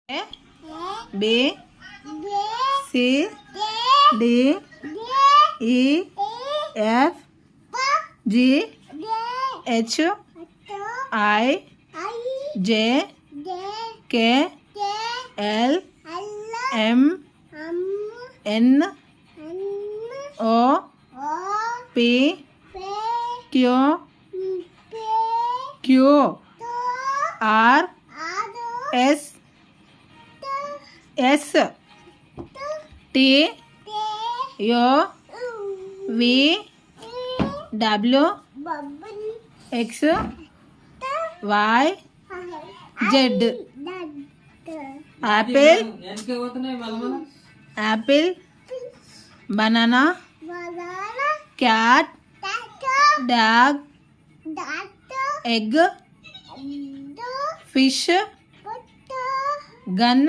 A B C D E F G H I J K L M N O P Q R S T U V W X Y Z. Apple, banana, cat, dog, egg, fish, gun.